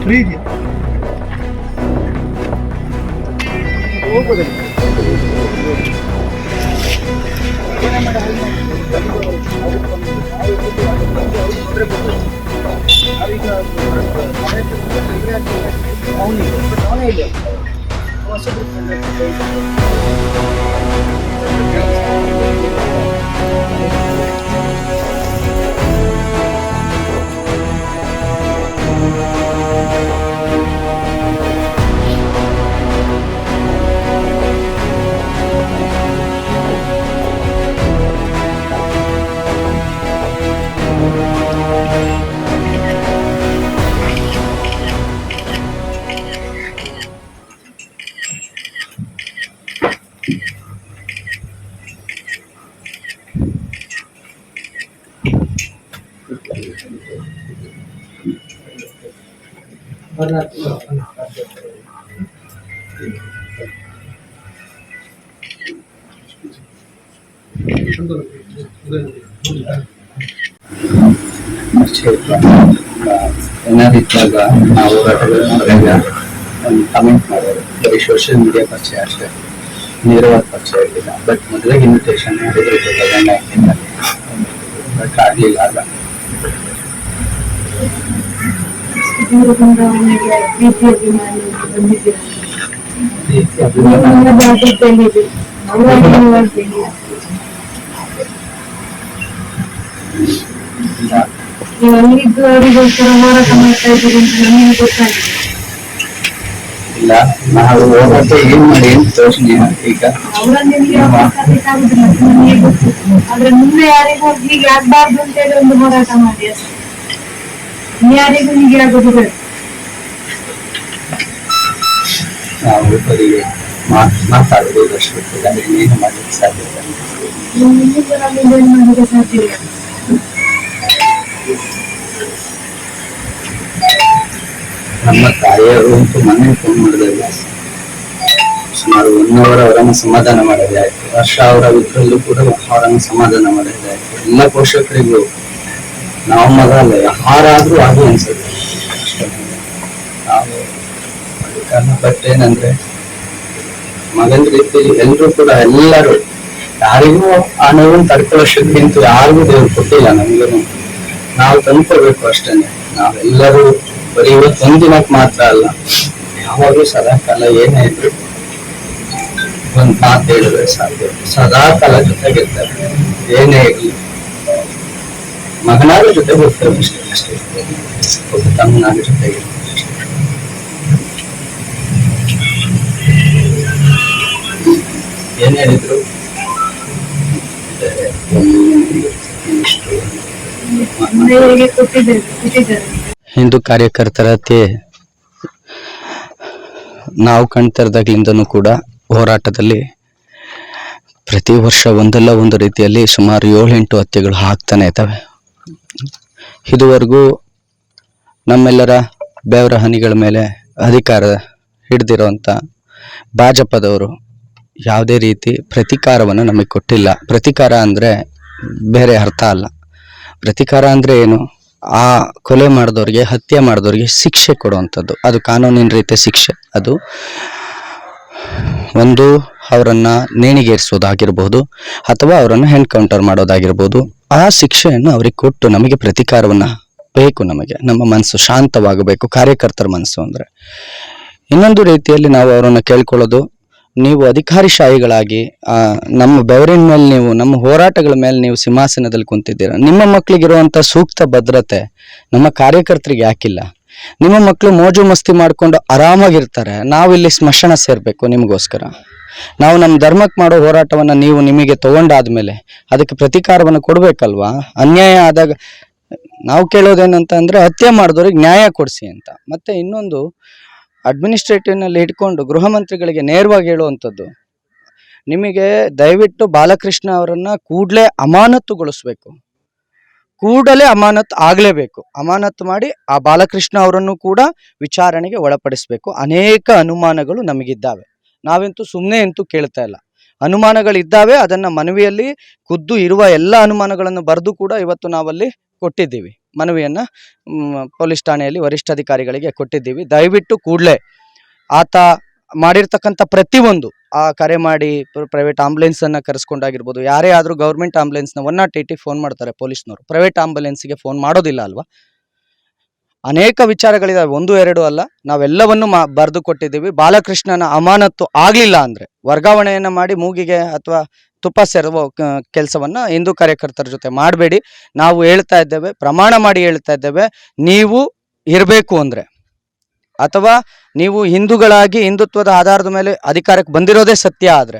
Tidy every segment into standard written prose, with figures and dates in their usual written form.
Free ಇದೆಯಾ ಹೋಗ್ಬೋದಲ್ಲ ಅವನೇ ಇಲ್ಲ ಏನಾದ್ರು ಇದ್ದಾಗ ನಾವು ಹೋರಾಟಗಳು ಮಾಡಿದಾಗ ಒಂದು ಕಮೆಂಟ್ ಮಾಡೋರು ಬರೀ ಸೋಷಿಯಲ್ ಮೀಡಿಯಾ ಪರಿಚಯ ಅಷ್ಟೇ, ನೇರವಾದ ಪರಿಚಯ ಇರಲಿಲ್ಲ. ಬಟ್ ಮದುವೆಗೆ ಇನ್ವಿಟೇಷನ್ ಮಾಡಿದ್ರು ಬಟ್ ಆಗಲಿಲ್ಲ. ಆಗ ಇಲ್ಲ, ನಾವು ಹೋರಾಟ ಏನ್ ಮಾಡಿ ಏನ್ ತೋರಿಸ್ನಿ ಈಗ ಮುಂದೆ ಯಾರಿಗೂ ಹೀಗೆ ಆಗ್ಬಾರ್ದು ಅಂತ ಹೇಳಿ ಒಂದು ಹೋರಾಟ ಮಾಡಿ ಅಷ್ಟೇ. ಯಾರಿಗೂ ಹೀಗೆ ಆಗೋದು ಬೇಡ. ನಾವು ಬರಿಗೆ ಮಾತಾಡೋದು ಅಷ್ಟು ಗೊತ್ತಿಲ್ಲ, ಏನು ಮಾಡ್ಲಿಕ್ಕೆ ಸಾಧ್ಯ ಇಲ್ಲ. ಮಾಡಲಿಕ್ಕೆ ಸಾಧ್ಯ ಇಲ್ಲ. ನಮ್ಮ ತಾಯಿಯವರು ಅಂತೂ ಮನೆ ಫೋನ್ ಮಾಡಿದಾಗ ಸುಮಾರು 1 hour ಅವರನ್ನು ಸಮಾಧಾನ ಮಾಡೋದೇ ಆಯ್ತು. ವರ್ಷ ಅವರ ಇದ್ರಲ್ಲೂ ಕೂಡ ಅವರನ್ನು ಸಮಾಧಾನ ಮಾಡೋದೇ ಆಯ್ತು. ಎಲ್ಲ ಪೋಷಕರಿಗೂ ನಾವು ಮಗ ಅಲ್ಲ, ಯಾರಾದ್ರೂ ಆಗಿ ಅನ್ಸುತ್ತೆ ಅಷ್ಟೇ. ನಾವು ಬಟ್ ಏನಂದ್ರೆ ಮಗನ ರೀತಿ ಎಲ್ರು ಕೂಡ ಎಲ್ಲರೂ ಯಾರಿಗೂ ಆ ನೋವನ್ನು ತಡ್ಕೊಳ್ಳೋ ಶಕ್ತಿ ಅಂತೂ ಯಾರಿಗೂ ದೇವ್ರು ಕೊಟ್ಟಿಲ್ಲ. ನಮ್ಗೂ ನಾವು ತಂದ್ಕೊಳ್ಬೇಕು ಅಷ್ಟೇನೆ. ನಾವೆಲ್ಲರೂ ಬರೀ ಇವತ್ತು ಒಂದಿನಕ್ಕೆ ಮಾತ್ರ ಅಲ್ಲ, ಯಾವಾಗ್ಲೂ ಸದಾ ಕಾಲ ಏನೇ ಇದ್ರು ಒಂದ್ ಮಾತು ಹೇಳಿದ್ರೆ ಸಾಧ್ಯ, ಸದಾ ಕಾಲ ಜೊತೆಗಿರ್ತಾರೆ. ಏನೇ ಇರ್ಲಿ ಮಗನಾಗ ಜೊತೆ ಹೋಗ್ತೇವೆ ಅಷ್ಟೇ, ಒಬ್ಬ ತಮ್ಮನಾಗ ಜೊತೆಗಿರ್ತಾರೆ. ಏನ್ ಹೇಳಿದ್ರು ಹಿಂದೂ ಕಾರ್ಯಕರ್ತರತೆ ನಾವು ಕಾಣ್ತಿರದಾಗ್ಲಿಂದನೂ ಕೂಡ ಹೋರಾಟದಲ್ಲಿ ಪ್ರತಿ ವರ್ಷ ಒಂದಲ್ಲ ಒಂದು ರೀತಿಯಲ್ಲಿ ಸುಮಾರು 7-8 ಹತ್ಯೆಗಳು ಆಗ್ತಾನೆ ಇದ್ದಾವೆ. ಇದುವರೆಗೂ ನಮ್ಮೆಲ್ಲರ ಬೆವರ ಹನಿಗಳ ಮೇಲೆ ಅಧಿಕಾರ ಹಿಡಿದಿರುವಂಥ ಭಾಜಪದವರು ಯಾವುದೇ ರೀತಿ ಪ್ರತಿಕಾರವನ್ನು ನಮಗೆ ಕೊಟ್ಟಿಲ್ಲ. ಪ್ರತಿಕಾರ ಅಂದರೆ ಬೇರೆ ಅರ್ಥ ಅಲ್ಲ. ಪ್ರತಿಕಾರ ಅಂದರೆ ಏನು? ಆ ಕೊಲೆ ಮಾಡಿದವ್ರಿಗೆ, ಹತ್ಯೆ ಮಾಡಿದವ್ರಿಗೆ ಶಿಕ್ಷೆ ಕೊಡುವಂಥದ್ದು. ಅದು ಕಾನೂನಿನ ರೀತಿಯ ಶಿಕ್ಷೆ. ಅದು ಒಂದು ಅವರನ್ನು ನೇಣಿಗೇರಿಸೋದಾಗಿರ್ಬೋದು ಅಥವಾ ಅವರನ್ನು ಎನ್ಕೌಂಟರ್ ಮಾಡೋದಾಗಿರ್ಬೋದು. ಆ ಶಿಕ್ಷೆಯನ್ನು ಅವ್ರಿಗೆ ಕೊಟ್ಟು ನಮಗೆ ಪ್ರತಿಕಾರವನ್ನು ಬೇಕು. ನಮಗೆ ನಮ್ಮ ಮನಸ್ಸು ಶಾಂತವಾಗಬೇಕು, ಕಾರ್ಯಕರ್ತರ ಮನಸ್ಸು ಅಂದರೆ. ಇನ್ನೊಂದು ರೀತಿಯಲ್ಲಿ ನಾವು ಅವರನ್ನು ಕೇಳ್ಕೊಳ್ಳೋದು, ನೀವು ಅಧಿಕಾರಿಶಾಹಿಗಳಾಗಿ ನಮ್ಮ ಬೆವರಿನ ಮೇಲೆ ನೀವು, ನಮ್ಮ ಹೋರಾಟಗಳ ಮೇಲೆ ನೀವು ಸಿಂಹಾಸನದಲ್ಲಿ ಕುಂತಿದ್ದೀರ. ನಿಮ್ಮ ಮಕ್ಕಳಿಗಿರುವಂಥ ಸೂಕ್ತ ಭದ್ರತೆ ನಮ್ಮ ಕಾರ್ಯಕರ್ತರಿಗೆ ಯಾಕಿಲ್ಲ? ನಿಮ್ಮ ಮಕ್ಕಳು ಮೋಜು ಮಸ್ತಿ ಮಾಡ್ಕೊಂಡು ಆರಾಮಾಗಿರ್ತಾರೆ, ನಾವಿಲ್ಲಿ ಸ್ಮಶಾನ ಸೇರ್ಬೇಕು ನಿಮಗೋಸ್ಕರ? ನಾವು ನಮ್ಮ ಧರ್ಮಕ್ಕೆ ಮಾಡೋ ಹೋರಾಟವನ್ನು ನೀವು ನಿಮಗೆ ತಗೊಂಡಾದ್ಮೇಲೆ ಅದಕ್ಕೆ ಪ್ರತಿಕಾರವನ್ನು ಕೊಡ್ಬೇಕಲ್ವಾ? ಅನ್ಯಾಯ ಆದಾಗ ನಾವು ಕೇಳೋದೇನಂತ ಅಂದ್ರೆ ಹತ್ಯೆ ಮಾಡಿದವ್ರಿಗೆ ನ್ಯಾಯ ಕೊಡಿಸಿ ಅಂತ. ಮತ್ತೆ ಇನ್ನೊಂದು, ಅಡ್ಮಿನಿಸ್ಟ್ರೇಟಿವ್ನಲ್ಲಿ ಇಟ್ಕೊಂಡು ಗೃಹ ಮಂತ್ರಿಗಳಿಗೆ ನೇರವಾಗಿ ಹೇಳುವಂಥದ್ದು, ನಿಮಗೆ ದಯವಿಟ್ಟು ಬಾಲಕೃಷ್ಣ ಅವರನ್ನ ಕೂಡಲೇ ಅಮಾನತುಗೊಳಿಸ್ಬೇಕು, ಕೂಡಲೇ ಅಮಾನತ್ ಆಗಲೇಬೇಕು. ಅಮಾನತು ಮಾಡಿ ಆ ಬಾಲಕೃಷ್ಣ ಅವರನ್ನು ಕೂಡ ವಿಚಾರಣೆಗೆ ಒಳಪಡಿಸಬೇಕು. ಅನೇಕ ಅನುಮಾನಗಳು ನಮಗಿದ್ದಾವೆ, ನಾವಂತೂ ಸುಮ್ಮನೆ ಅಂತೂ ಕೇಳ್ತಾ ಇಲ್ಲ. ಅನುಮಾನಗಳಿದ್ದಾವೆ, ಅದನ್ನ ಮನವಿಯಲ್ಲಿ ಖುದ್ದು ಇರುವ ಎಲ್ಲ ಅನುಮಾನಗಳನ್ನು ಬರೆದು ಕೂಡ ಇವತ್ತು ನಾವಲ್ಲಿ ಕೊಟ್ಟಿದ್ದೀವಿ. ಮನವಿಯನ್ನ ಪೊಲೀಸ್ ಠಾಣೆಯಲ್ಲಿ ವರಿಷ್ಠಾಧಿಕಾರಿಗಳಿಗೆ ಕೊಟ್ಟಿದ್ದೀವಿ. ದಯವಿಟ್ಟು ಕೂಡಲೇ ಆತ ಮಾಡಿರ್ತಕ್ಕಂಥ ಪ್ರತಿಯೊಂದು ಕರೆ ಮಾಡಿ ಪ್ರೈವೇಟ್ ಆಂಬುಲೆನ್ಸನ್ನು ಕರೆಸ್ಕೊಂಡಾಗಿರ್ಬೋದು, ಯಾರೇ ಆದರೂ ಗೌರ್ಮೆಂಟ್ ಆಂಬುಲೆನ್ಸ್ನ 108 ಫೋನ್ ಮಾಡ್ತಾರೆ ಪೊಲೀಸ್ನವರು, ಪ್ರೈವೇಟ್ ಆಂಬುಲೆನ್ಸ್ಗೆ ಫೋನ್ ಮಾಡೋದಿಲ್ಲ ಅಲ್ವಾ. ಅನೇಕ ವಿಚಾರಗಳಿದಾವೆ, 1-2 ಅಲ್ಲ, ನಾವೆಲ್ಲವನ್ನು ಬರೆದು ಕೊಟ್ಟಿದ್ದೀವಿ. ಬಾಲಕೃಷ್ಣನ ಅಮಾನತ್ತು ಆಗಲಿಲ್ಲ ಅಂದರೆ ವರ್ಗಾವಣೆಯನ್ನು ಮಾಡಿ ಮೂಗಿಗೆ ಅಥವಾ ತುಪ್ಪ ಸೇರುವ ಕೆಲಸವನ್ನ ಹಿಂದೂ ಕಾರ್ಯಕರ್ತರ ಜೊತೆ ಮಾಡಬೇಡಿ. ನಾವು ಹೇಳ್ತಾ ಇದ್ದೇವೆ, ಪ್ರಮಾಣ ಮಾಡಿ ಹೇಳ್ತಾ ಇದ್ದೇವೆ, ನೀವು ಇರಬೇಕು ಅಂದರೆ ಅಥವಾ ನೀವು ಹಿಂದೂಗಳಾಗಿ ಹಿಂದುತ್ವದ ಆಧಾರದ ಮೇಲೆ ಅಧಿಕಾರಕ್ಕೆ ಬಂದಿರೋದೇ ಸತ್ಯ ಆದರೆ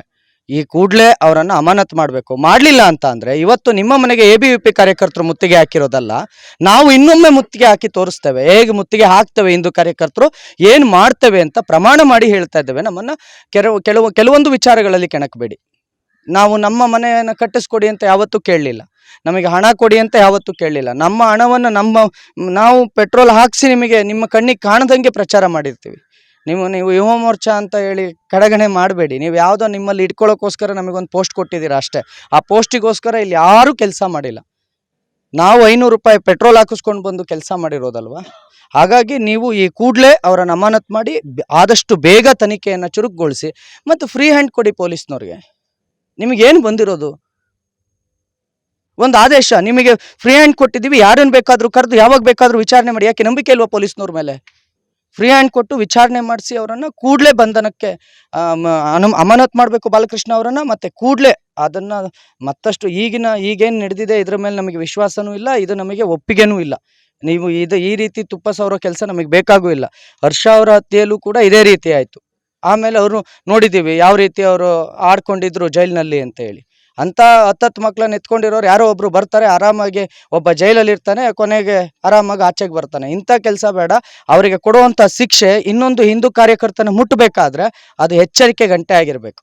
ಈ ಕೂಡಲೇ ಅವರನ್ನು ಅಮಾನತು ಮಾಡಬೇಕು. ಮಾಡಲಿಲ್ಲ ಅಂತ ಅಂದರೆ ಇವತ್ತು ನಿಮ್ಮ ಮನೆಗೆ ABVP ಕಾರ್ಯಕರ್ತರು ಮುತ್ತಿಗೆ ಹಾಕಿರೋದಲ್ಲ, ನಾವು ಇನ್ನೊಮ್ಮೆ ಮುತ್ತಿಗೆ ಹಾಕಿ ತೋರಿಸ್ತೇವೆ, ಹೇಗೆ ಮುತ್ತಿಗೆ ಹಾಕ್ತೇವೆ ಹಿಂದೂ ಕಾರ್ಯಕರ್ತರು, ಏನು ಮಾಡ್ತೇವೆ ಅಂತ ಪ್ರಮಾಣ ಮಾಡಿ ಹೇಳ್ತಾ ಇದ್ದೇವೆ. ನಮ್ಮನ್ನು ಕೆಲವೊಂದು ವಿಚಾರಗಳಲ್ಲಿ ಕೆಣಕಬೇಡಿ. ನಾವು ನಮ್ಮ ಮನೆಯನ್ನು ಕಟ್ಟಿಸ್ಕೊಡಿ ಅಂತ ಯಾವತ್ತೂ ಕೇಳಲಿಲ್ಲ, ನಮಗೆ ಹಣ ಕೊಡಿ ಅಂತ ಯಾವತ್ತೂ ಕೇಳಲಿಲ್ಲ. ನಮ್ಮ ಹಣವನ್ನು ನಾವು ಪೆಟ್ರೋಲ್ ಹಾಕಿಸಿ ನಿಮಗೆ ನಿಮ್ಮ ಕಣ್ಣಿಗೆ ಕಾಣದಂಗೆ ಪ್ರಚಾರ ಮಾಡಿರ್ತೀವಿ. ನೀವು ಯುವ ಮೋರ್ಚಾ ಅಂತ ಹೇಳಿ ಕಡೆಗಣೆ ಮಾಡಬೇಡಿ. ನೀವು ಯಾವುದೋ ನಿಮ್ಮಲ್ಲಿ ಇಟ್ಕೊಳ್ಳೋಕ್ಕೋಸ್ಕರ ನಮಗೊಂದು ಪೋಸ್ಟ್ ಕೊಟ್ಟಿದ್ದೀರಾ ಅಷ್ಟೇ. ಆ ಪೋಸ್ಟಿಗೋಸ್ಕರ ಇಲ್ಲಿ ಯಾರೂ ಕೆಲಸ ಮಾಡಿಲ್ಲ. ನಾವು 500 ರೂಪಾಯಿ ಪೆಟ್ರೋಲ್ ಹಾಕಿಸ್ಕೊಂಡು ಬಂದು ಕೆಲಸ ಮಾಡಿರೋದಲ್ವ. ಹಾಗಾಗಿ ನೀವು ಈ ಕೂಡಲೇ ಅವರನ್ನು ಅಮಾನತು ಮಾಡಿ ಆದಷ್ಟು ಬೇಗ ತನಿಖೆಯನ್ನು ಚುರುಕುಗೊಳಿಸಿ ಮತ್ತು ಫ್ರೀ ಹ್ಯಾಂಡ್ ಕೊಡಿ ಪೊಲೀಸ್ನವ್ರಿಗೆ. ನಿಮಗೇನು ಬಂದಿರೋದು? ಒಂದು ಆದೇಶ, ನಿಮಗೆ ಫ್ರೀ ಹ್ಯಾಂಡ್ ಕೊಟ್ಟಿದ್ದೀವಿ, ಯಾರನ್ನು ಬೇಕಾದರೂ ಕರೆದು ಯಾವಾಗ ಬೇಕಾದರೂ ವಿಚಾರಣೆ ಮಾಡಿ. ಯಾಕೆ ನಂಬಿಕೆ ಇಲ್ವಾ ಪೊಲೀಸ್ನವ್ರ ಮೇಲೆ? ಫ್ರೀ ಹ್ಯಾಂಡ್ ಕೊಟ್ಟು ವಿಚಾರಣೆ ಮಾಡಿಸಿ ಅವರನ್ನು ಕೂಡಲೇ ಬಂಧನಕ್ಕೆ ಅಮಾನತು ಮಾಡಬೇಕು ಬಾಲಕೃಷ್ಣ ಅವರನ್ನು. ಮತ್ತು ಕೂಡಲೇ ಅದನ್ನು ಮತ್ತಷ್ಟು ಈಗೇನು ನಡೆದಿದೆ ಇದರ ಮೇಲೆ ನಮಗೆ ವಿಶ್ವಾಸನೂ ಇಲ್ಲ, ಇದು ನಮಗೆ ಒಪ್ಪಿಗೆನೂ ಇಲ್ಲ. ನೀವು ಈ ರೀತಿ ತುಪ್ಪ ಸವರೋ ಕೆಲಸ ನಮಗೆ ಬೇಕಾಗೂ ಇಲ್ಲ. ಹರ್ಷ ಅವರ ಹತ್ಯೆಯಲ್ಲೂ ಕೂಡ ಇದೇ ರೀತಿ ಆಯಿತು. ಆಮೇಲೆ ಅವರು ನೋಡಿದ್ದೀವಿ ಯಾವ ರೀತಿ ಅವರು ಆಡ್ಕೊಂಡಿದ್ರು ಜೈಲಿನಲ್ಲಿ ಅಂತ ಹೇಳಿ. ಅಂಥ 10 ಮಕ್ಕಳನ್ನ ಎತ್ಕೊಂಡಿರೋರು ಯಾರೋ ಒಬ್ರು ಬರ್ತಾರೆ, ಆರಾಮಾಗಿ ಒಬ್ಬ ಜೈಲಲ್ಲಿ ಇರ್ತಾನೆ, ಕೊನೆಗೆ ಆರಾಮಾಗಿ ಆಚೆಗೆ ಬರ್ತಾನೆ. ಇಂಥ ಕೆಲಸ ಬೇಡ. ಅವರಿಗೆ ಕೊಡುವಂಥ ಶಿಕ್ಷೆ ಇನ್ನೊಂದು ಹಿಂದೂ ಕಾರ್ಯಕರ್ತನ ಮುಟ್ಟಬೇಕಾದ್ರೆ ಅದು ಎಚ್ಚರಿಕೆ ಗಂಟೆ ಆಗಿರಬೇಕು.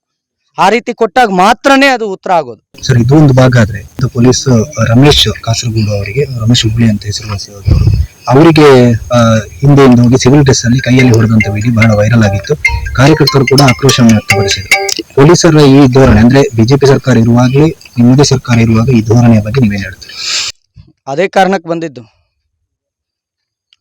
ಆ ರೀತಿ ಕೊಟ್ಟಾಗ ಮಾತ್ರನೇ ಅದು ಉತ್ತರ ಆಗೋದು. ಸರ್, ಇದು ಒಂದು ಭಾಗ ಆದ್ರೆ ಪೊಲೀಸ್ ರಮೇಶ್ ಕಾಸರಗೋಡು ಅವರಿಗೆ, ರಮೇಶ್ ಹುಬ್ಳಿ ಅಂತ ಹೆಸರುವಾಸಿಯಾದವರು, ಅವರಿಗೆ ಹಿಂದೆಯಿಂದ ಹೋಗಿ ಸಿವಿಲ್ ಡ್ರೆಸ್ ಅಲ್ಲಿ ಕೈಯಲ್ಲಿ ಹೊಡೆದಂತ ವಿಡಿಯೋ ಬಹಳ ವೈರಲ್ ಆಗಿತ್ತು. ಕಾರ್ಯಕರ್ತರು ಕೂಡ ಆಕ್ರೋಶವನ್ನು ವ್ಯಕ್ತಪಡಿಸಿದರು. ಪೊಲೀಸರ ಈ ಧೋರಣೆ ಅಂದ್ರೆ ಬಿಜೆಪಿ ಸರ್ಕಾರ ಇರುವಾಗಲೇ, ನಿಮ್ಮದೇ ಸರ್ಕಾರ ಇರುವಾಗ ಈ ಧೋರಣೆಯ ಬಗ್ಗೆ ನೀವೇನು ಹೇಳ್ತೀರಿ? ಅದೇ ಕಾರಣಕ್ಕೆ ಬಂದಿದ್ದು,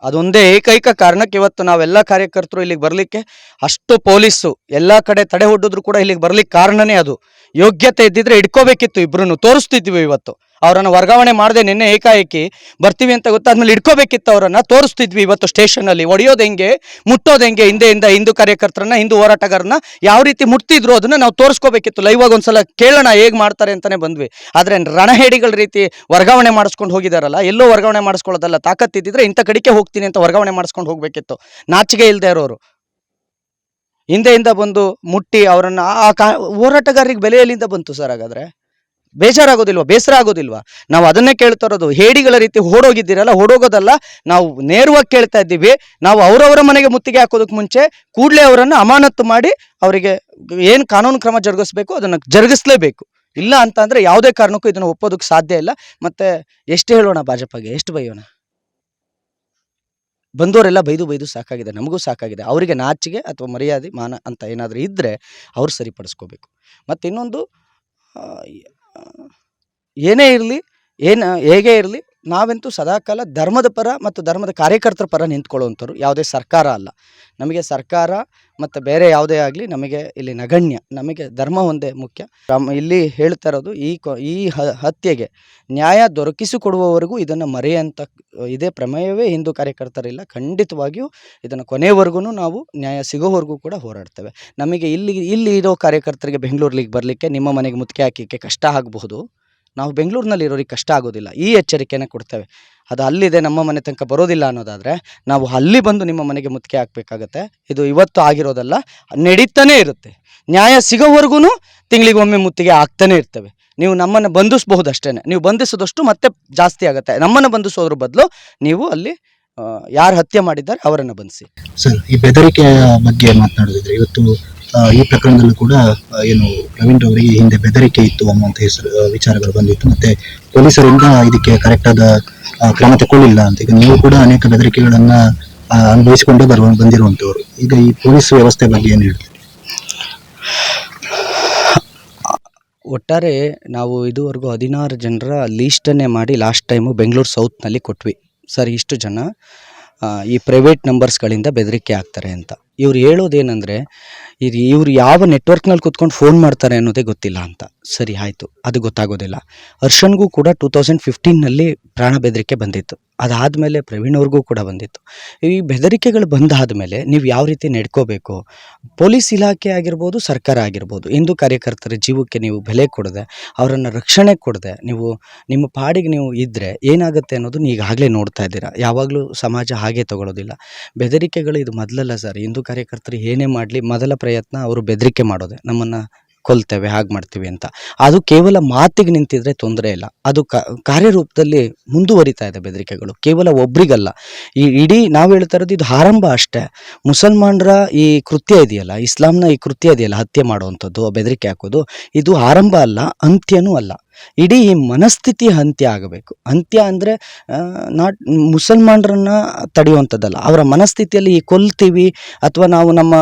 ಅದೊಂದೇ ಏಕೈಕ ಕಾರಣಕ್ಕೆ ಇವತ್ತು ನಾವೆಲ್ಲ ಕಾರ್ಯಕರ್ತರು ಇಲ್ಲಿಗೆ ಬರಲಿಕ್ಕೆ, ಅಷ್ಟು ಪೊಲೀಸು ಎಲ್ಲ ಕಡೆ ತಡೆ ಹೊಡ್ಡಿದ್ರು ಕೂಡ ಇಲ್ಲಿಗೆ ಬರ್ಲಿಕ್ಕೆ ಕಾರಣನೇ ಅದು. ಯೋಗ್ಯತೆ ಇದ್ದಿದ್ರೆ ಇಟ್ಕೋಬೇಕಿತ್ತು, ಇಬ್ರು ತೋರಿಸ್ತಿದ್ವಿ. ಇವತ್ತು ಅವರನ್ನು ವರ್ಗಾವಣೆ ಮಾಡದೆ ನಿನ್ನೆ ಏಕಾಏಕಿ ಬರ್ತೀವಿ ಅಂತ ಗೊತ್ತಾದ್ಮೇಲೆ ಇಟ್ಕೋಬೇಕಿತ್ತು, ಅವರನ್ನು ತೋರಿಸ್ತಿದ್ವಿ. ಇವತ್ತು ಸ್ಟೇಷನಲ್ಲಿ ಹೊಡೆಯೋದು ಹೆಂಗೆ, ಮುಟ್ಟೋದು ಹೆಂಗೆ, ಹಿಂದೆಯಿಂದ ಹಿಂದೂ ಕಾರ್ಯಕರ್ತರನ್ನ, ಹಿಂದೂ ಹೋರಾಟಗಾರನ್ನ ಯಾವ ರೀತಿ ಮುಟ್ತಿದ್ರು ಅದನ್ನ ನಾವು ತೋರಿಸ್ಕೋಬೇಕಿತ್ತು. ಲೈವಾಗಿ ಒಂದ್ಸಲ ಕೇಳೋಣ ಹೇಗೆ ಮಾಡ್ತಾರೆ ಅಂತಾನೆ ಬಂದ್ವಿ. ಆದರೆ ರಣಹೇಡಿಗಳ ರೀತಿ ವರ್ಗಾವಣೆ ಮಾಡಿಸ್ಕೊಂಡು ಹೋಗಿದಾರಲ್ಲ, ಎಲ್ಲೋ ವರ್ಗಾವಣೆ ಮಾಡಿಸ್ಕೊಳ್ಳೋದಲ್ಲ. ತಾಕತ್ತಿದ್ದಿದ್ರೆ ಇಂಥ ಕಡೆಗೆ ಹೋಗ್ತೀನಿ ಅಂತ ವರ್ಗಾವಣೆ ಮಾಡಿಸ್ಕೊಂಡು ಹೋಗ್ಬೇಕಿತ್ತು. ನಾಚಿಕೆ ಇಲ್ಲದೆ ಇರೋರು ಹಿಂದೆಯಿಂದ ಬಂದು ಮುಟ್ಟಿ ಅವರನ್ನು ಹೋರಾಟಗಾರರಿಗೆ ಬೆಲೆಯಲ್ಲಿಂದ ಬಂತು ಸರ್. ಹಾಗಾದ್ರೆ ಬೇಜಾರಾಗೋದಿಲ್ವಾ, ಬೇಸರ ಆಗೋದಿಲ್ವಾ? ನಾವು ಅದನ್ನೇ ಕೇಳ್ತಾ ಇರೋದು. ಹೇಡಿಗಳ ರೀತಿ ಓಡೋಗಿದ್ದೀರಲ್ಲ, ಓಡೋಗೋದಲ್ಲ, ನಾವು ನೇರವಾಗಿ ಕೇಳ್ತಾ ಇದ್ದೀವಿ. ನಾವು ಅವರವರ ಮನೆಗೆ ಮುತ್ತಿಗೆ ಹಾಕೋದಕ್ಕೆ ಮುಂಚೆ ಕೂಡಲೇ ಅವರನ್ನು ಅಮಾನತು ಮಾಡಿ ಅವರಿಗೆ ಏನು ಕಾನೂನು ಕ್ರಮ ಜರುಗಿಸ್ಬೇಕು ಅದನ್ನು ಜರುಗಿಸ್ಲೇಬೇಕು. ಇಲ್ಲ ಅಂತ ಅಂದರೆ ಯಾವುದೇ ಕಾರಣಕ್ಕೂ ಇದನ್ನು ಒಪ್ಪೋದಕ್ಕೆ ಸಾಧ್ಯ ಇಲ್ಲ. ಮತ್ತೆ ಎಷ್ಟು ಹೇಳೋಣ ಭಾಜಪಗೆ, ಎಷ್ಟು ಬೈಯೋಣ? ಬಂದವರೆಲ್ಲ ಬೈದು ಸಾಕಾಗಿದೆ, ನಮಗೂ ಸಾಕಾಗಿದೆ. ಅವರಿಗೆ ನಾಚಿಗೆ ಅಥವಾ ಮರ್ಯಾದೆ ಮಾನ ಅಂತ ಏನಾದರೂ ಇದ್ದರೆ ಅವ್ರು ಸರಿಪಡಿಸ್ಕೋಬೇಕು. ಮತ್ತು ಇನ್ನೊಂದು, ಏನೇ ಇರಲಿ, ಹೇಗೆ ಇರಲಿ, ನಾವಂತೂ ಸದಾಕಾಲ ಧರ್ಮದ ಪರ ಮತ್ತು ಧರ್ಮದ ಕಾರ್ಯಕರ್ತರ ಪರ ನಿಂತ್ಕೊಳ್ಳುವಂಥವ್ರು. ಯಾವುದೇ ಸರ್ಕಾರ ಅಲ್ಲ ನಮಗೆ. ಸರ್ಕಾರ ಮತ್ತು ಬೇರೆ ಯಾವುದೇ ಆಗಲಿ ನಮಗೆ ಇಲ್ಲಿ ನಗಣ್ಯ. ನಮಗೆ ಧರ್ಮ ಒಂದೇ ಮುಖ್ಯ. ಇಲ್ಲಿ ಹೇಳ್ತಾ ಇರೋದು, ಈ ಹತ್ಯೆಗೆ ನ್ಯಾಯ ದೊರಕಿಸಿಕೊಡುವವರೆಗೂ ಇದನ್ನು ಮರೆಯಂತ ಇದೇ ಪ್ರಮೇಯವೇ ಹಿಂದೂ ಕಾರ್ಯಕರ್ತರಿಲ್ಲ. ಖಂಡಿತವಾಗಿಯೂ ಇದನ್ನು ಕೊನೆಯವರೆಗೂ ನಾವು ನ್ಯಾಯ ಸಿಗೋವರೆಗೂ ಕೂಡ ಹೋರಾಡ್ತೇವೆ. ನಮಗೆ ಇಲ್ಲಿ ಇರೋ ಕಾರ್ಯಕರ್ತರಿಗೆ ಬೆಂಗಳೂರಿಗೆ ಬರಲಿಕ್ಕೆ, ನಿಮ್ಮ ಮನೆಗೆ ಮುತ್ತಿಗೆ ಹಾಕಲಿಕ್ಕೆ ಕಷ್ಟ ಆಗಬಹುದು. ನಾವು ಬೆಂಗಳೂರಿನಲ್ಲಿ ಇರೋರಿಗೆ ಕಷ್ಟ ಆಗೋದಿಲ್ಲ, ಈ ಎಚ್ಚರಿಕೆನ ಕೊಡ್ತೇವೆ. ಅದು ಅಲ್ಲಿದೆ, ನಮ್ಮ ಮನೆ ತನಕ ಬರೋದಿಲ್ಲ ಅನ್ನೋದಾದರೆ ನಾವು ಅಲ್ಲಿ ಬಂದು ನಿಮ್ಮ ಮನೆಗೆ ಮುತ್ತಿಗೆ ಹಾಕಬೇಕಾಗತ್ತೆ. ಇದು ಇವತ್ತು ಆಗಿರೋದಲ್ಲ, ನಡೀತಾನೇ ಇರುತ್ತೆ. ನ್ಯಾಯ ಸಿಗೋವರೆಗೂ ತಿಂಗಳಿಗೊಮ್ಮೆ ಮುತ್ತಿಗೆ ಹಾಕ್ತಾನೆ ಇರ್ತೇವೆ. ನೀವು ನಮ್ಮನ್ನು ಬಂಧಿಸಬಹುದು ಅಷ್ಟೇ. ನೀವು ಬಂಧಿಸೋದಷ್ಟು ಮತ್ತೆ ಜಾಸ್ತಿ ಆಗುತ್ತೆ. ನಮ್ಮನ್ನು ಬಂಧಿಸೋದ್ರ ಬದಲು ನೀವು ಅಲ್ಲಿ ಯಾರು ಹತ್ಯೆ ಮಾಡಿದ್ದಾರೆ ಅವರನ್ನು ಬಂಧಿಸಿ. ಸರ್, ಈ ಬೆದರಿಕೆಯ ಬಗ್ಗೆ ಮಾತನಾಡೋದಿದ್ರೆ, ಇವತ್ತು ಈ ಪ್ರಕರಣದಲ್ಲೂ ಕೂಡ ಏನು ಪ್ರವೀಣ್ ಅವರಿಗೆ ಹಿಂದೆ ಬೆದರಿಕೆ ಇತ್ತು ಅನ್ನುವಂಥ ವಿಚಾರಗಳು ಬಂದಿತ್ತು. ಮತ್ತೆ ಪೊಲೀಸರಿಂದ ಇದಕ್ಕೆ ಕರೆಕ್ಟ್ ಆದ ಕ್ರಮ ತಗೊಳ್ಳಿಲ್ಲ ಅಂತ. ಈಗ ನೀವು ಕೂಡ ಅನೇಕ ಬೆದರಿಕೆಗಳನ್ನ ಅನುಭವಿಸಿಕೊಂಡೇ ಬಂದಿರುವಂತವ್ರು. ಈಗ ಈ ಪೊಲೀಸ್ ವ್ಯವಸ್ಥೆ ಬಗ್ಗೆ ಏನು ಹೇಳ್ತೀವಿ? ಒಟ್ಟಾರೆ ನಾವು ಇದುವರೆಗೂ 16 ಜನರ ಲೀಸ್ಟನ್ನೇ ಮಾಡಿ ಲಾಸ್ಟ್ ಟೈಮು ಬೆಂಗಳೂರು ಸೌತ್ನಲ್ಲಿ ಕೊಟ್ವಿ ಸರ್. ಇಷ್ಟು ಜನ ಈ ಪ್ರೈವೇಟ್ ನಂಬರ್ಸ್ಗಳಿಂದ ಬೆದರಿಕೆ ಆಗ್ತಾರೆ ಅಂತ. ಇವ್ರು ಹೇಳೋದೇನೆಂದರೆ ಇವ್ರು ಯಾವ ನೆಟ್ವರ್ಕ್ನಲ್ಲಿ ಕೂತ್ಕೊಂಡು ಫೋನ್ ಮಾಡ್ತಾರೆ ಅನ್ನೋದೇ ಗೊತ್ತಿಲ್ಲ ಅಂತ. ಸರಿ ಆಯಿತು, ಅದು ಗೊತ್ತಾಗೋದಿಲ್ಲ. ಹರ್ಷನ್ಗೂ ಕೂಡ 2015ನಲ್ಲಿ ಪ್ರಾಣ ಬೆದರಿಕೆ ಬಂದಿತ್ತು. ಅದಾದಮೇಲೆ ಪ್ರವೀಣ್ ಅವ್ರಿಗೂ ಕೂಡ ಬಂದಿತ್ತು. ಈ ಬೆದರಿಕೆಗಳು ಬಂದಾದಮೇಲೆ ನೀವು ಯಾವ ರೀತಿ ನಡ್ಕೋಬೇಕು, ಪೊಲೀಸ್ ಇಲಾಖೆ ಆಗಿರ್ಬೋದು, ಸರ್ಕಾರ ಆಗಿರ್ಬೋದು, ಹಿಂದೂ ಕಾರ್ಯಕರ್ತರ ಜೀವಕ್ಕೆ ನೀವು ಬೆಲೆ ಕೊಡದೆ, ಅವರನ್ನು ರಕ್ಷಣೆ ಕೊಡದೆ ನೀವು ನಿಮ್ಮ ಪಾಡಿಗೆ ನೀವು ಇದ್ದರೆ ಏನಾಗುತ್ತೆ ಅನ್ನೋದನ್ನ ಈಗಾಗಲೇ ನೋಡ್ತಾ ಇದ್ದೀರಾ. ಯಾವಾಗಲೂ ಸಮಾಜ ಹಾಗೆ ತಗೊಳ್ಳೋದಿಲ್ಲ. ಬೆದರಿಕೆಗಳು ಇದು ಮೊದಲಲ್ಲ ಸರ್. ಹಿಂದೂ ಕಾರ್ಯಕರ್ತರು ಏನೇ ಮಾಡಲಿ ಮೊದಲ ಪ್ರಯತ್ನ ಅವರು ಬೆದರಿಕೆ ಮಾಡೋದೆ, ನಮ್ಮನ್ನು ಕೊಲ್ತೇವೆ, ಹಾಗೆ ಮಾಡ್ತೀವಿ ಅಂತ. ಅದು ಕೇವಲ ಮಾತಿಗೆ ನಿಂತಿದ್ರೆ ತೊಂದರೆ ಇಲ್ಲ, ಅದು ಕಾರ್ಯರೂಪದಲ್ಲಿ ಮುಂದುವರಿತಾ ಇದೆ ಬೆದರಿಕೆಗಳು. ಕೇವಲ ಒಬ್ರಿಗಲ್ಲ, ಈ ಇಡೀ ನಾವು ಹೇಳ್ತಾ ಇರೋದು ಇದು ಆರಂಭ ಅಷ್ಟೇ. ಮುಸಲ್ಮಾನರ ಈ ಕೃತ್ಯ ಇದೆಯಲ್ಲ, ಇಸ್ಲಾಂನ ಈ ಕೃತ್ಯ ಇದೆಯಲ್ಲ, ಹತ್ಯೆ ಮಾಡುವಂಥದ್ದು, ಬೆದರಿಕೆ ಹಾಕೋದು, ಇದು ಆರಂಭ ಅಲ್ಲ, ಅಂತ್ಯನೂ ಅಲ್ಲ. ಇಡೀ ಈ ಮನಸ್ಥಿತಿ ಅಂತ್ಯ ಆಗಬೇಕು. ಅಂತ್ಯ ಅಂದರೆ ಮುಸಲ್ಮಾನರನ್ನು ತಡೆಯುವಂಥದ್ದಲ್ಲ, ಅವರ ಮನಸ್ಥಿತಿಯಲ್ಲಿ ಈ ಕೊಲ್ತೀವಿ ಅಥವಾ ನಾವು ನಮ್ಮ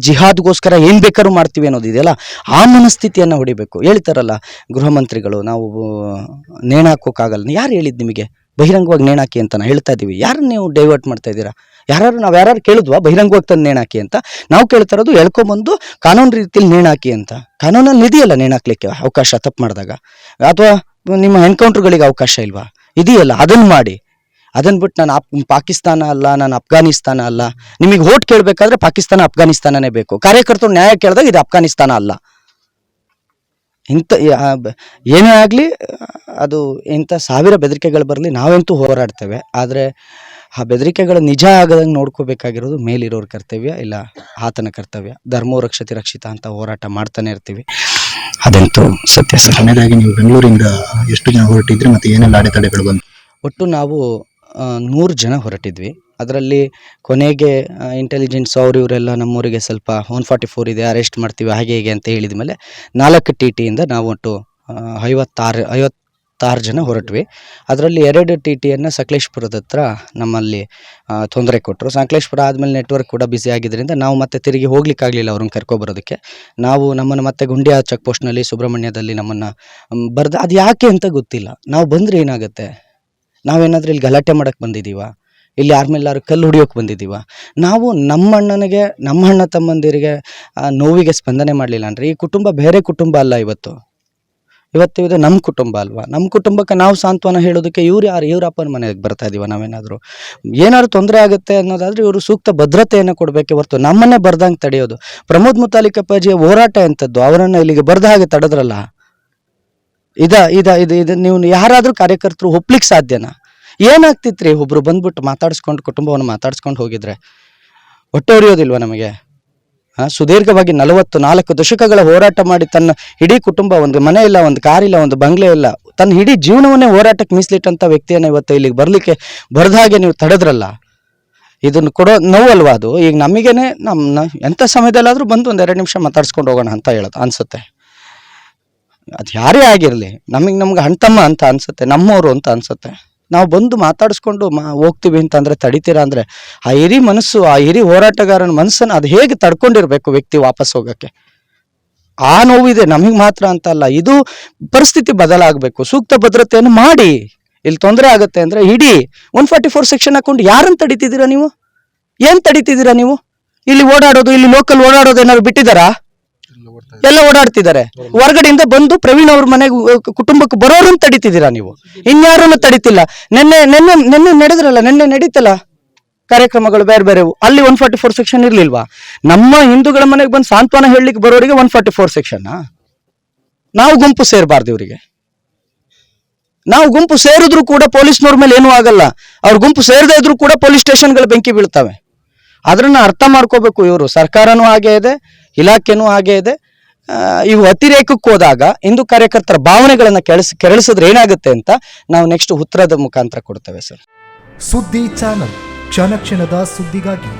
ಜಿಹಾದ್ಗೋಸ್ಕರ ಏನು ಬೇಕಾದ್ರೂ ಮಾಡ್ತೀವಿ ಅನ್ನೋದಿದೆಯಲ್ಲ, ಆ ಮನಸ್ಥಿತಿಯನ್ನು ಹೊಡಿಬೇಕು. ಹೇಳ್ತಾರಲ್ಲ ಗೃಹ ಮಂತ್ರಿಗಳು, ನಾವು ನೇಣಾಕೋಕ್ಕಾಗಲ್ಲ. ಯಾರು ಹೇಳಿದ್ದು ನಿಮಗೆ ಬಹಿರಂಗವಾಗಿ ನೇಣಾಕಿ ಅಂತ ಹೇಳ್ತಾ ಇದ್ದೀವಿ? ಯಾರನ್ನು ನೀವು ಡೈವರ್ಟ್ ಮಾಡ್ತಾ ಇದ್ದೀರಾ? ನಾವು ಯಾರು ಕೇಳಿದ್ವಾ ಬಹಿರಂಗವಾಗಿ ತಂದು ನೇಣಾಕಿ ಅಂತ? ನಾವು ಕೇಳ್ತಾ ಇರೋದು ಎಳ್ಕೊಂಬಂದು ಕಾನೂನು ರೀತಿಯಲ್ಲಿ ನೇಣಾಕಿ ಅಂತ. ಕಾನೂನಲ್ಲಿ ಇದೆಯಲ್ಲ ನೇಣಾಕ್ಲಿಕ್ಕೆ ಅವಕಾಶ ತಪ್ಪು ಮಾಡಿದಾಗ, ಅಥವಾ ನಿಮ್ಮ ಎನ್ಕೌಂಟರ್ಗಳಿಗೆ ಅವಕಾಶ ಇಲ್ವಾ? ಇದೆಯಲ್ಲ, ಅದನ್ನು ಮಾಡಿ. ಅದನ್ನು ಬಿಟ್ಟು ನಾನು ಪಾಕಿಸ್ತಾನ ಅಲ್ಲ, ನಾನು ಅಫ್ಘಾನಿಸ್ತಾನ ಅಲ್ಲ. ನಿಮಗೆ ವೋಟ್ ಕೇಳಬೇಕಾದ್ರೆ ಪಾಕಿಸ್ತಾನ ಅಫ್ಘಾನಿಸ್ತಾನನೇ ಬೇಕು. ಕಾರ್ಯಕರ್ತರು ನ್ಯಾಯ ಕೇಳಿದಾಗ ಇದು ಅಫ್ಘಾನಿಸ್ತಾನ ಅಲ್ಲ. ಇಂಥ ಏನೇ ಆಗಲಿ, ಅದು ಇಂಥ ಸಾವಿರ ಬೆದರಿಕೆಗಳು ಬರಲಿ, ನಾವಂತೂ ಹೋರಾಡ್ತೇವೆ. ಆದರೆ ಆ ಬೆದರಿಕೆಗಳು ನಿಜ ಆಗದಂಗೆ ನೋಡ್ಕೋಬೇಕಾಗಿರೋದು ಮೇಲಿರೋರ ಕರ್ತವ್ಯ, ಇಲ್ಲ ಆತನ ಕರ್ತವ್ಯ. ಧರ್ಮೋ ರಕ್ಷತಿ ರಕ್ಷಿತ ಅಂತ ಹೋರಾಟ ಮಾಡ್ತಾನೆ ಇರ್ತೀವಿ. ಅದಂತೂ ಸತ್ಯ ಸರ್. ಕೊನೆಯದಾಗಿ ನೀವು ಬೆಂಗಳೂರಿಂದ ಎಷ್ಟು ಜನ ಹೊರಟಿದ್ರಿ ಮತ್ತು ಏನೆಲ್ಲ ಅಡೆತಡೆಗಳು ಬಂತು? ಒಟ್ಟು ನಾವು 100 ಜನ ಹೊರಟಿದ್ವಿ. ಅದರಲ್ಲಿ ಕೊನೆಗೆ ಇಂಟೆಲಿಜೆನ್ಸ್ ಇವರೆಲ್ಲ ನಮ್ಮೂರಿಗೆ ಸ್ವಲ್ಪ 144 ಇದೆ, ಅರೆಸ್ಟ್ ಮಾಡ್ತೀವಿ ಹಾಗೆ ಹೇಗೆ ಅಂತ ಹೇಳಿದ ಮೇಲೆ 4 TTಯಿಂದ ನಾವು ಒಟ್ಟು 56 ಜನ ಹೊರಟ್ವಿ. ಅದರಲ್ಲಿ 2 TTಯನ್ನು ಸಕಲೇಶ್ಪುರದ ಹತ್ರ ನಮ್ಮಲ್ಲಿ ತೊಂದರೆ ಕೊಟ್ಟರು. ಸಕಲೇಶ್ಪುರ ಆದಮೇಲೆ ನೆಟ್ವರ್ಕ್ ಕೂಡ ಬ್ಯುಸಿ ಆಗಿದ್ದರಿಂದ ನಾವು ಮತ್ತೆ ತಿರುಗಿ ಹೋಗ್ಲಿಕ್ಕಾಗಲಿಲ್ಲ ಅವ್ರನ್ನ ಕರ್ಕೊಬರೋದಕ್ಕೆ. ನಮ್ಮನ್ನು ಮತ್ತೆ ಗುಂಡಿಯಾ ಚೆಕ್ ಪೋಸ್ಟ್ನಲ್ಲಿ ಸುಬ್ರಹ್ಮಣ್ಯದಲ್ಲಿ ನಮ್ಮನ್ನು ಅದು ಯಾಕೆ ಅಂತ ಗೊತ್ತಿಲ್ಲ. ನಾವು ಬಂದರೆ ಏನಾಗುತ್ತೆ? ನಾವೇನಾದರೂ ಇಲ್ಲಿ ಗಲಾಟೆ ಮಾಡೋಕ್ಕೆ ಬಂದಿದ್ದೀವ? ಇಲ್ಲಿ ಯಾರ ಮೇಲಾದ್ರು ಕಲ್ಲು ಹೊಡಿಯೋಕೆ ಬಂದಿದ್ದೀವ? ನಾವು ನಮ್ಮ ಅಣ್ಣ ತಮ್ಮಂದಿರಿಗೆ ನೋವಿಗೆ ಸ್ಪಂದನೆ ಮಾಡಲಿಲ್ಲ ಅಂದರೆ ಈ ಕುಟುಂಬ ಬೇರೆ ಕುಟುಂಬ ಅಲ್ಲ. ಇವತ್ತು ಇದು ನಮ್ಮ ಕುಟುಂಬ ಅಲ್ವಾ? ನಮ್ಮ ಕುಟುಂಬಕ್ಕೆ ನಾವು ಸಾಂತ್ವನ ಹೇಳೋದಕ್ಕೆ ಇವರಪ್ಪನ ಮನೆಗೆ ಬರ್ತಾ ಇದೀವ. ಏನಾದ್ರು ತೊಂದರೆ ಆಗುತ್ತೆ ಅನ್ನೋದಾದ್ರೆ ಇವರು ಸೂಕ್ತ ಭದ್ರತೆಯನ್ನು ಕೊಡಬೇಕೆ ಹೊರತು ನಮ್ಮನ್ನೇ ಬರ್ದಂಗೆ ತಡೆಯೋದು. ಪ್ರಮೋದ್ ಮುತಾಲಿಕ್ ಅಪ್ಪಾಜಿಯ ಹೋರಾಟ ಎಂಥದ್ದು, ಅವರನ್ನು ಇಲ್ಲಿಗೆ ಬರ್ದ ಹಾಗೆ ತಡೆದ್ರಲ್ಲ. ಇದು ನೀವು ಯಾರಾದರೂ ಕಾರ್ಯಕರ್ತರು ಒಪ್ಲಿಕ್ಕೆ ಸಾಧ್ಯನಾ? ಏನಾಗ್ತಿತ್ರಿ? ಒಬ್ರು ಬಂದ್ಬಿಟ್ಟು ಮಾತಾಡಿಸ್ಕೊಂಡು ಕುಟುಂಬವನ್ನು ಮಾತಾಡಿಸ್ಕೊಂಡು ಹೋಗಿದ್ರೆ ಹೊಟ್ಟೆ ಉರಿಯೋದಿಲ್ವ ನಮಗೆ? ಸುದೀರ್ಘವಾಗಿ 44 ದಶಕಗಳ ಹೋರಾಟ ಮಾಡಿ ತನ್ನ ಇಡೀ ಕುಟುಂಬ, ಒಂದು ಮನೆ ಇಲ್ಲ, ಒಂದು ಕಾರಿಲ್ಲ, ಒಂದು ಬಂಗ್ಲೆ ಇಲ್ಲ, ತನ್ನ ಇಡೀ ಜೀವನವನ್ನೇ ಹೋರಾಟಕ್ಕೆ ಮೀಸಲಿಟ್ಟಂಥ ವ್ಯಕ್ತಿಯನ್ನು ಇವತ್ತು ಇಲ್ಲಿಗೆ ಬರಲಿಕ್ಕೆ ಬರ್ದ ಹಾಗೆ ನೀವು ತಡೆದ್ರಲ್ಲ. ಇದನ್ನು ಕೊಡೋ ನೋವಲ್ವಾ ಅದು? ಈಗ ನಮಗೇನೆ ಎಂಥ ಸಮಯದಲ್ಲಾದರೂ ಬಂದು ಒಂದು 2 ನಿಮಿಷ ಮಾತಾಡ್ಸ್ಕೊಂಡು ಹೋಗೋಣ ಅಂತ ಅನ್ಸುತ್ತೆ. ಅದು ಯಾರೇ ಆಗಿರಲಿ, ನಮ್ಗೆ ಅಣ್ತಮ್ಮ ಅಂತ ಅನ್ಸುತ್ತೆ, ನಮ್ಮವರು ಅಂತ ಅನ್ಸುತ್ತೆ. ನಾವು ಬಂದು ಮಾತಾಡಿಸ್ಕೊಂಡು ಹೋಗ್ತೀವಿ ಅಂತಂದರೆ ತಡಿತೀರಾ ಅಂದರೆ ಆ ಹಿರಿ ಮನಸ್ಸು, ಆ ಹಿರಿ ಹೋರಾಟಗಾರನ ಮನಸ್ಸನ್ನು ಅದು ಹೇಗೆ ತಡ್ಕೊಂಡಿರ್ಬೇಕು ವ್ಯಕ್ತಿ ವಾಪಸ್ ಹೋಗೋಕ್ಕೆ? ಆ ನೋವಿದೆ ನಮಗೆ ಮಾತ್ರ ಅಂತ ಅಲ್ಲ, ಇದು ಪರಿಸ್ಥಿತಿ ಬದಲಾಗಬೇಕು. ಸೂಕ್ತ ಭದ್ರತೆಯನ್ನು ಮಾಡಿ. ಇಲ್ಲಿ ತೊಂದರೆ ಆಗುತ್ತೆ ಅಂದರೆ ಇಡೀ 144 ಸೆಕ್ಷನ್ ಹಾಕೊಂಡು ಯಾರನ್ನು ತಡಿತಿದ್ದೀರಾ ನೀವು? ಏನು ತಡಿತಿದ್ದೀರಾ ನೀವು? ಇಲ್ಲಿ ಓಡಾಡೋದು, ಇಲ್ಲಿ ಲೋಕಲ್ ಓಡಾಡೋದು ಏನಾದ್ರು ಬಿಟ್ಟಿದ್ದಾರಾ? ಎಲ್ಲ ಓಡಾಡ್ತಿದ್ದಾರೆ. ಹೊರಗಡೆಯಿಂದ ಬಂದು ಪ್ರವೀಣ್ ಅವ್ರ ಮನೆಗೆ ಕುಟುಂಬಕ್ಕೆ ಬರೋರನ್ನು ತಡಿತಿದ್ದೀರಾ ನೀವು, ಇನ್ಯಾರನ್ನು ತಡಿತಿಲ್ಲ. ನಿನ್ನೆ ನಡೆದ್ರಲ್ಲ, ನಿನ್ನೆ ನಡೀತಲ್ಲ ಕಾರ್ಯಕ್ರಮಗಳು ಬೇರೆ ಬೇರೆ. ಅಲ್ಲಿ 144 ಸೆಕ್ಷನ್ ಇರ್ಲಿಲ್ವಾ? ನಮ್ಮ ಹಿಂದೂಗಳ ಮನೆಗೆ ಬಂದು ಸಾಂತ್ವನ ಹೇಳಲಿಕ್ಕೆ ಬರೋರಿಗೆ 144 ಸೆಕ್ಷನ್. ನಾವು ಗುಂಪು ಸೇರಬಾರ್ದು ಇವರಿಗೆ. ನಾವು ಗುಂಪು ಸೇರಿದ್ರು ಕೂಡ ಪೊಲೀಸ್ನವ್ರ ಮೇಲೆ ಏನೂ ಆಗಲ್ಲ. ಅವ್ರ ಗುಂಪು ಸೇರದೇ ಇದ್ರು ಕೂಡ ಪೊಲೀಸ್ ಸ್ಟೇಷನ್ಗಳು ಬೆಂಕಿ ಬೀಳ್ತವೆ. ಅದನ್ನ ಅರ್ಥ ಮಾಡ್ಕೋಬೇಕು ಇವರು. ಸರ್ಕಾರನೂ ಹಾಗೆ ಇದೆ, ಇಲಾಖೆನೂ ಹಾಗೆ ಇದೆ. ಇವು ಅತಿರೇಕಕ್ಕೆ ಹೋದಾಗ ಹಿಂದೂ ಕಾರ್ಯಕರ್ತರ ಭಾವನೆಗಳನ್ನ ಕೆರಳಿಸಿದ್ರೆ ಏನಾಗುತ್ತೆ ಅಂತ ನಾವು ನೆಕ್ಸ್ಟ್ ಉತ್ತರದ ಮುಖಾಂತರ ಕೊಡ್ತೇವೆ ಸರ್. ಸುದ್ದಿ ಚಾನಲ್, ಕ್ಷಣ ಕ್ಷಣದ ಸುದ್ದಿಗಾಗಿ.